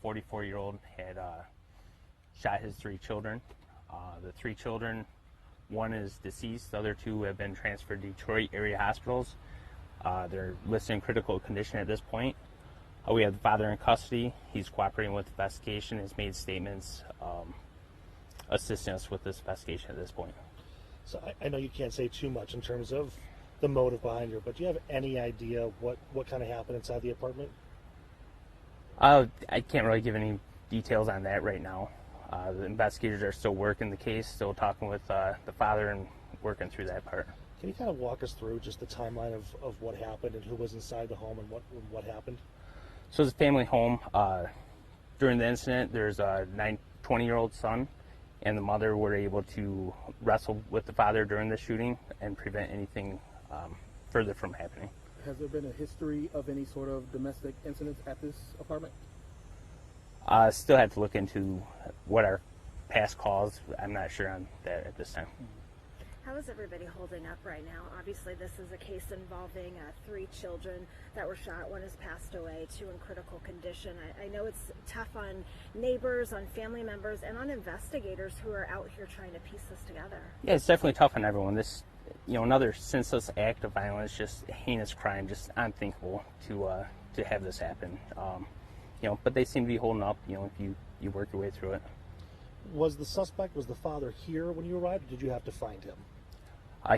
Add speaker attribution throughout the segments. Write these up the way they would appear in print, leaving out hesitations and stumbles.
Speaker 1: 44-year-old had shot his 3 children. The 3 children, one is deceased, the other 2 have been transferred to Detroit area hospitals. They're listed in critical condition at this point. We have the father in custody. He's cooperating with the investigation, has made statements assisting us with this investigation at this point.
Speaker 2: So I know you can't say too much in terms of the motive behind it, but do you have any idea what kind of happened inside the apartment?
Speaker 1: I can't really give any details on that right now. The investigators are still working the case, still talking with the father and working through that part.
Speaker 2: Can you kind of walk us through just the timeline of what happened and who was inside the home and what happened?
Speaker 1: So it's a family home. During the incident, there's a 20-year-old son and the mother were able to wrestle with the father during the shooting and prevent anything further from happening.
Speaker 3: Has there been a history of any sort of domestic incidents at this apartment?
Speaker 1: Still have to look into what our past calls. I'm not sure on that at this time.
Speaker 4: How is everybody holding up right now? Obviously, this is a case involving 3 children that were shot. One has passed away, 2 in critical condition. I know it's tough on neighbors, on family members, and on investigators who are out here trying to piece this together.
Speaker 1: Yeah, it's definitely tough on everyone. This, another senseless act of violence, just a heinous crime, just unthinkable to have this happen. But they seem to be holding up. If you work your way through it.
Speaker 2: Was the father here when you arrived, or did you have to find him?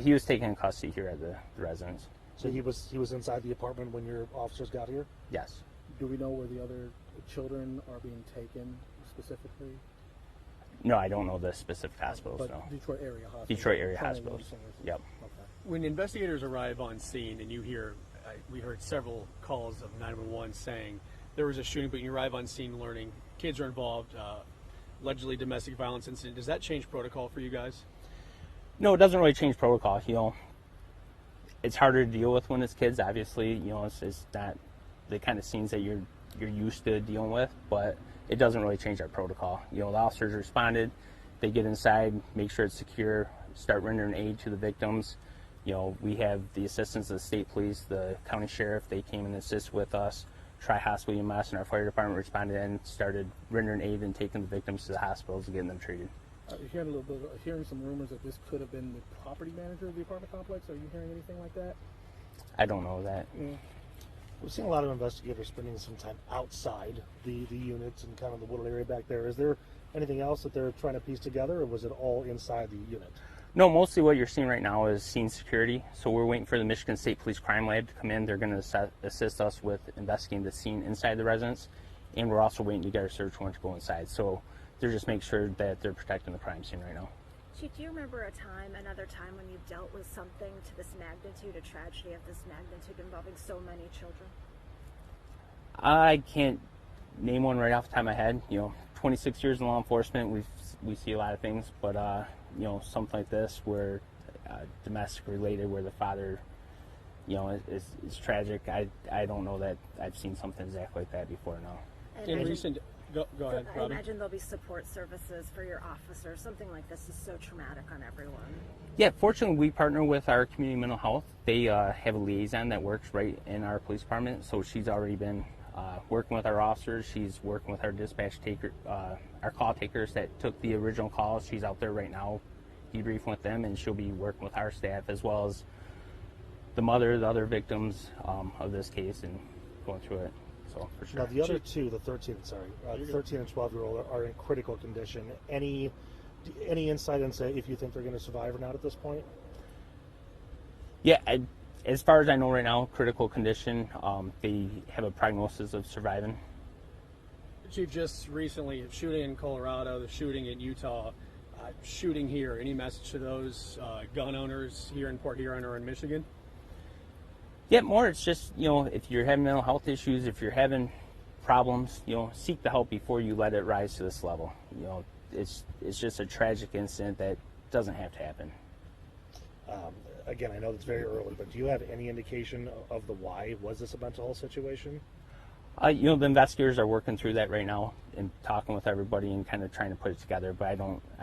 Speaker 1: He was taken in custody here at the residence.
Speaker 2: So he was inside the apartment when your officers got here?
Speaker 1: Yes.
Speaker 3: Do we know where the other children are being taken specifically?
Speaker 1: No, I don't know the specific hospitals.
Speaker 3: But
Speaker 1: no.
Speaker 3: Detroit area hospitals.
Speaker 1: Detroit area hospitals. Yep.
Speaker 3: Okay.
Speaker 5: When investigators arrive on scene and you hear, we heard several calls of 911 saying there was a shooting, but you arrive on scene learning kids are involved, allegedly domestic violence incident. Does that change protocol for you guys?
Speaker 1: No, it doesn't really change protocol. It's harder to deal with when it's kids. Obviously, it's not the kind of scenes that you're used to dealing with, but it doesn't really change our protocol. The officers responded, they get inside, make sure it's secure, start rendering aid to the victims. We have the assistance of the state police, the county sheriff, they came and assisted with us. Tri-Hospital EMS and our fire department responded and started rendering aid and taking the victims to the hospitals and getting them treated.
Speaker 3: Hearing some rumors that this could have been the property manager of the apartment complex. Are you hearing anything like that?
Speaker 1: I don't know that.
Speaker 3: Yeah.
Speaker 2: We've seen a lot of investigators spending some time outside the units and kind of the wooded area back there. Is there anything else that they're trying to piece together, or was it all inside the unit?
Speaker 1: No, mostly what you're seeing right now is scene security. So we're waiting for the Michigan State Police Crime Lab to come in. They're going to assist us with investigating the scene inside the residence, and we're also waiting to get our search warrant to go inside. So they're just making sure that they're protecting the crime scene right now.
Speaker 4: Chief, do you remember another time when you've dealt with something to this magnitude, a tragedy of this magnitude involving so many children?
Speaker 1: I can't name one right off the top of my head. 26 years in law enforcement, we see a lot of things, but something like this where domestic related, where the father, is tragic. I don't know that I've seen something exactly like that before. No.
Speaker 5: Go ahead,
Speaker 4: I
Speaker 5: Robbie.
Speaker 4: imagine there'll be support services for your officers. Something like this is so traumatic on everyone.
Speaker 1: Yeah, fortunately, we partner with our community mental health. They have a liaison that works right in our police department, so she's already been working with our officers. She's working with our dispatch our call takers that took the original calls. She's out there right now debriefing with them, and she'll be working with our staff as well as the mother, the other victims of this case, and going through it. So for sure.
Speaker 2: Now the other two, the 13 and 12-year-old are in critical condition. Any insight into if you think they're going to survive or not at this point?
Speaker 1: Yeah, as far as I know right now, critical condition. They have a prognosis of surviving.
Speaker 5: Chief, just recently, shooting in Colorado, the shooting in Utah, shooting here. Any message to those gun owners here in Port Huron or in Michigan?
Speaker 1: Yeah, more. It's just, if you're having mental health issues, if you're having problems, seek the help before you let it rise to this level. It's just a tragic incident that doesn't have to happen.
Speaker 2: Again, I know it's very early, but do you have any indication of the why? Was this a mental health situation?
Speaker 1: The investigators are working through that right now and talking with everybody and kind of trying to put it together, but I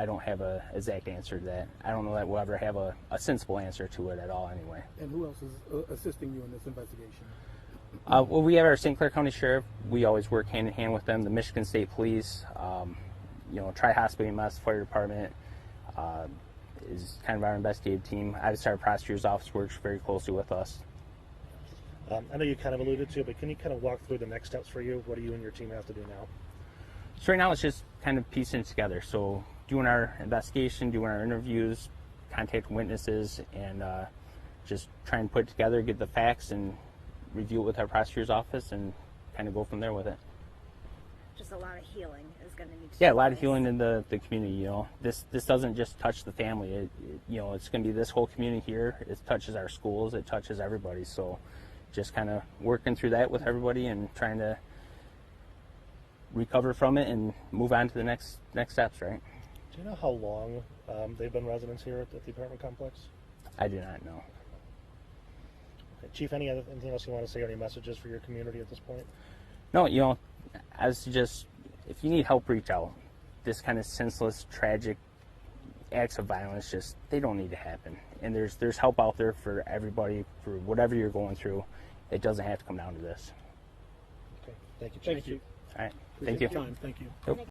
Speaker 1: don't have a exact answer to that. I don't know that we'll ever have a sensible answer to it at all anyway.
Speaker 3: And who else is assisting you in this investigation?
Speaker 1: Well, we have our St. Clair County Sheriff. We always work hand in hand with them. The Michigan State Police, Tri-Hospital EMS Fire Department is kind of our investigative team. Obviously, our prosecutor's office works very closely with us.
Speaker 2: I know you kind of alluded to it, but can you kind of walk through the next steps for you? What do you and your team have to do now?
Speaker 1: So right now it's just kind of piecing it together. So doing our investigation, doing our interviews, contacting witnesses, and just trying to put it together, get the facts, and review it with our prosecutor's office, and kind of go from there with it.
Speaker 4: Just a lot of healing is going to need to
Speaker 1: Yeah, a
Speaker 4: take
Speaker 1: lot of
Speaker 4: place.
Speaker 1: healing in the community. This doesn't just touch the family. It's going to be this whole community here. It touches our schools. It touches everybody. So just kind of working through that with everybody and trying to recover from it and move on to the next steps, right?
Speaker 2: Do you know how long they've been residents here at the apartment complex?
Speaker 1: I do not know.
Speaker 2: Okay. Chief, anything else you want to say, or any messages for your community at this point?
Speaker 1: No, I was just, if you need help, reach out. This kind of senseless, tragic acts of violence, they don't need to happen. And there's help out there for everybody, for whatever you're going through. It doesn't have to come down to this.
Speaker 2: Okay. Thank you, Chief.
Speaker 3: Thank you.
Speaker 1: All right.
Speaker 3: Appreciate
Speaker 1: Thank you.
Speaker 3: your time. Thank you.
Speaker 1: Yep.